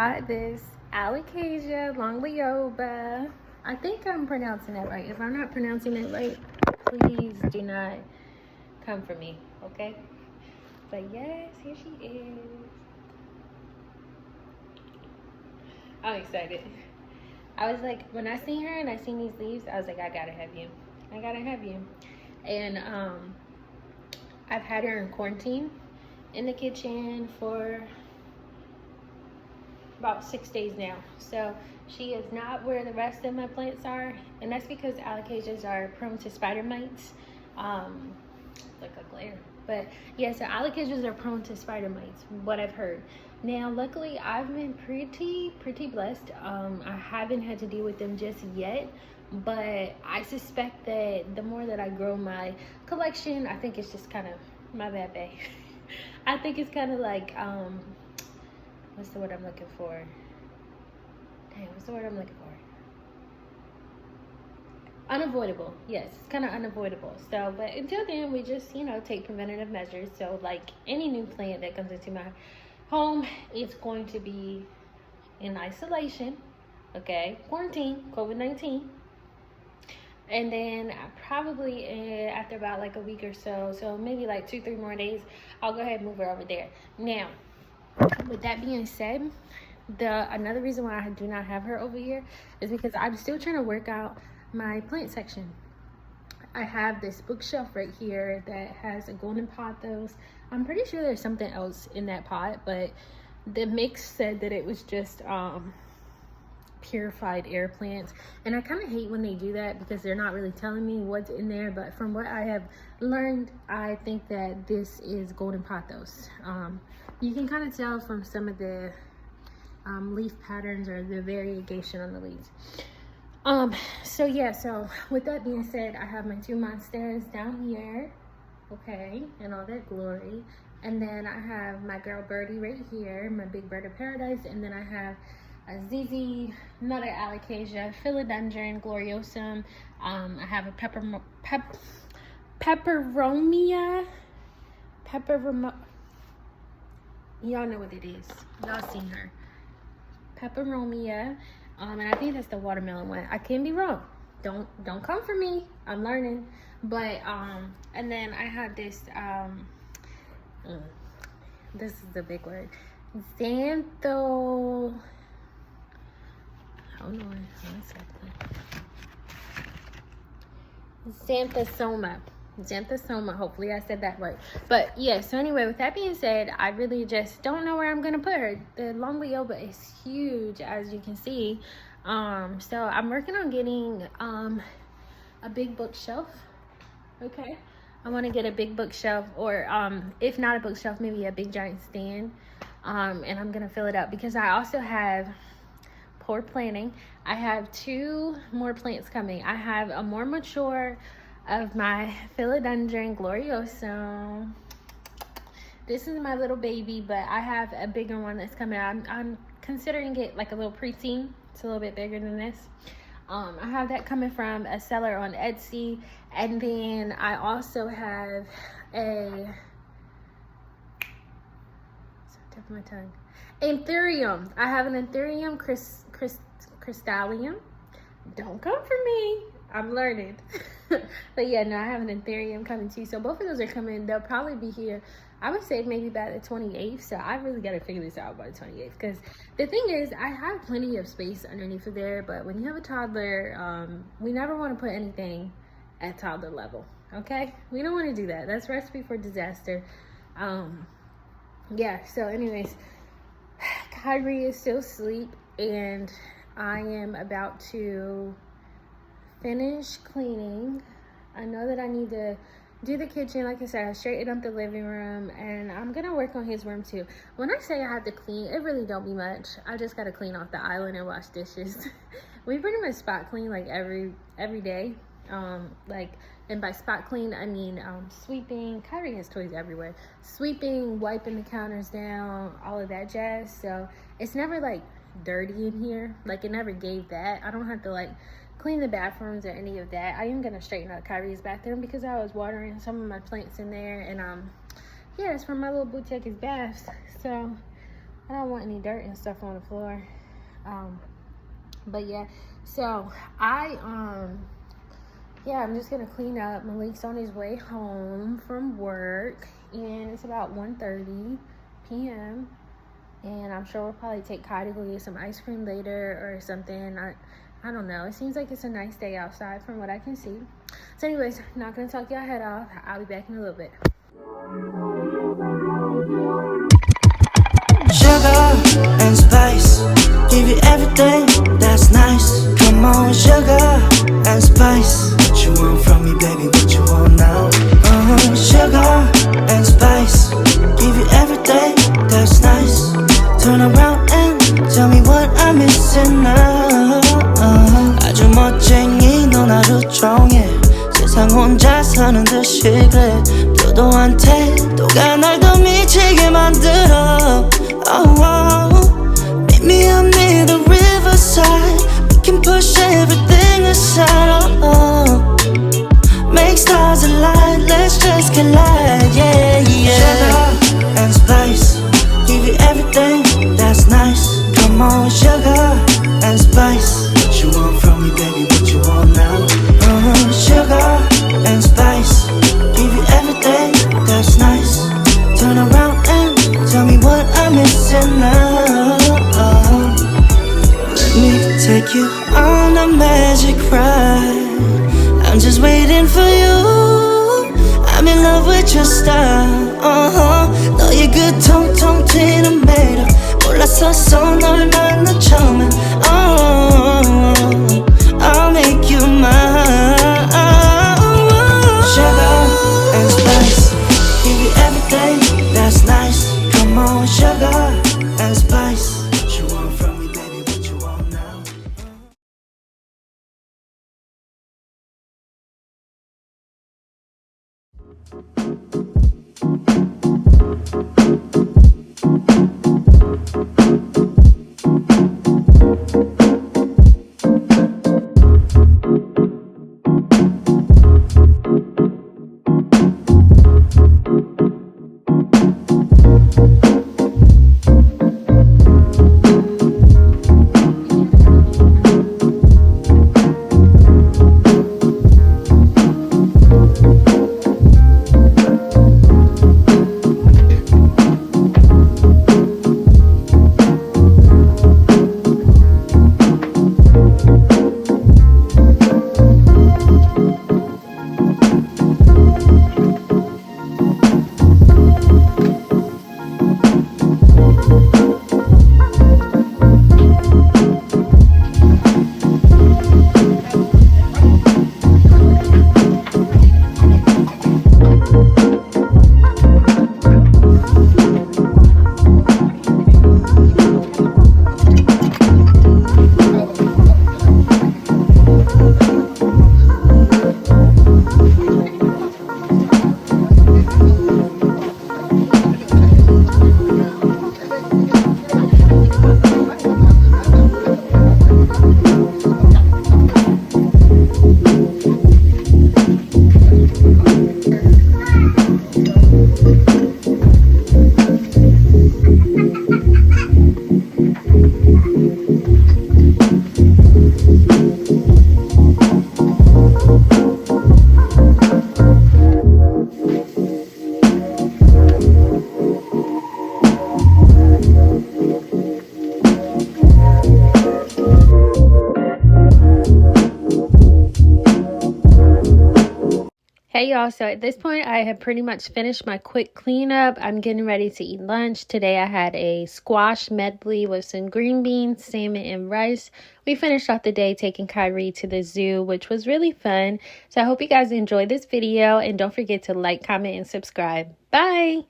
got this alocasia, longlioba. I think I'm pronouncing that right. If I'm not pronouncing it right, please do not come for me, okay? But yes, here she is. I'm excited. I was like, when I seen her and I seen these leaves, I was like, I gotta have you. I gotta have you. And I've had her in quarantine in the kitchen for about 6 days now. So she is not where the rest of my plants are, and that's because alocasias are prone to spider mites. Like a glare. But yeah, so alocasias are prone to spider mites, what I've heard. Now, luckily, I've been pretty blessed. I haven't had to deal with them just yet, but I suspect that the more that I grow my collection, I think it's just kind of, my bad, babe. I think it's kind of like, what's the word I'm looking for? Damn, what's the word I'm looking for? Unavoidable. Yes, it's kind of unavoidable. So, but until then, we just, you know, take preventative measures. So, like any new plant that comes into my home, it's going to be in isolation, okay? Quarantine, COVID-19. And then probably after about like a week or so, so maybe like 2-3 more days, I'll go ahead and move her over there. Now, with that being said, another reason why I do not have her over here is because I'm still trying to work out my plant section. I have this bookshelf right here that has a golden pothos. I'm pretty sure there's something else in that pot, but the mix said that it was just purified air plants, and I kind of hate when they do that because they're not really telling me what's in there. But from what I have learned, I think that this is golden pothos. You can kind of tell from some of the leaf patterns or the variegation on the leaves. So yeah, so with that being said, I have my 2 monsters down here, okay, and all that glory. And then I have my girl Birdie right here, my big bird of paradise. And then I have a ZZ, another alocasia, philodendron gloriosum. I have a peperomia. Y'all know what it is. Y'all seen her. Peperomia. And I think that's the watermelon one. I can be wrong. Don't come for me. I'm learning. But and then I have this this is the big word. Hold on one second. Xanthosoma, hopefully I said that right. But yeah, so anyway, with that being said, I really just don't know where I'm gonna put her. The longlioba is huge, as you can see. So I'm working on getting a big bookshelf. Okay, I want to get a big bookshelf, or if not a bookshelf, maybe a big giant stand. And I'm gonna fill it up because I also have, poor planning, I have 2 more plants coming. I have a more mature of my philodendron gloriosum. This is my little baby, but I have a bigger one that's coming out. I'm considering it like a little preteen. It's a little bit bigger than this. I have that coming from a seller on Etsy. And then I also have tip of my tongue, anthurium. I have an anthurium crystallium. Don't come for me, I'm learning. But yeah, no, I have an anthurium coming too. So both of those are coming. They'll probably be here, I would say, maybe by the 28th. So I really got to figure this out by the 28th, because the thing is, I have plenty of space underneath of there. But when you have a toddler, we never want to put anything at toddler level, okay? We don't want to do that. That's recipe for disaster. Yeah, so anyways, Kyrie is still asleep, and I am about to finish cleaning. I know that I need to do the kitchen. Like I said, I straightened up the living room, and I'm gonna work on his room too. When I say I have to clean, it really don't be much. I just gotta clean off the island and wash dishes. We pretty much spot clean like every day. And by spot clean, I mean sweeping. Kyrie has toys everywhere. Sweeping, wiping the counters down, all of that jazz. So it's never like dirty in here. Like, it never gave that. I don't have to like clean the bathrooms or any of that. I am gonna straighten out Kyrie's bathroom because I was watering some of my plants in there, and yeah, it's from my little boutique's baths. So I don't want any dirt and stuff on the floor. But yeah, so yeah, I'm just gonna clean up. Malik's on his way home from work, and it's about 1:30 p.m. and I'm sure we'll probably take Kai to go get some ice cream later or something. I don't know. It seems like it's a nice day outside from what I can see. So anyways, not gonna talk your head off. I'll be back in a little bit. Sugar and spice, give you everything that's nice. Come on, sugar and spice. What you want from me, baby? What you want now? Sugar and spice, give you everything that's nice. Turn around and tell me what I'm missing now. 아주 멋쟁이 넌 하루 종일 세상 혼자 사는 듯이 그래. 도도한테 또가 날 더 미치게 만들어. Meet me up near the riverside. We can push everything aside. Make stars align, let's just collide. Yeah, yeah. Sugar and spice, give you everything that's nice. Come on, sugar and spice. What you want from me, baby? What you want now? Sugar and spice, give you everything that's nice. Turn around and tell me what I'm missing now. Let me take you on a magic ride. I'm just waiting for you. I'm in love with your style. 너의 그 통통 튀는 매력 몰랐었어 널 만난 처음엔. I'll make you mine. Sugar and spice, give you everything that's nice. Come on, sugar and spice. What you want from me, baby? What you want now? Hey y'all, so at this point I have pretty much finished my quick cleanup. I'm getting ready to eat lunch. Today I had a squash medley with some green beans, salmon, and rice. We finished off the day taking Kyrie to the zoo, which was really fun. So I hope you guys enjoyed this video, and don't forget to like, comment, and subscribe. Bye!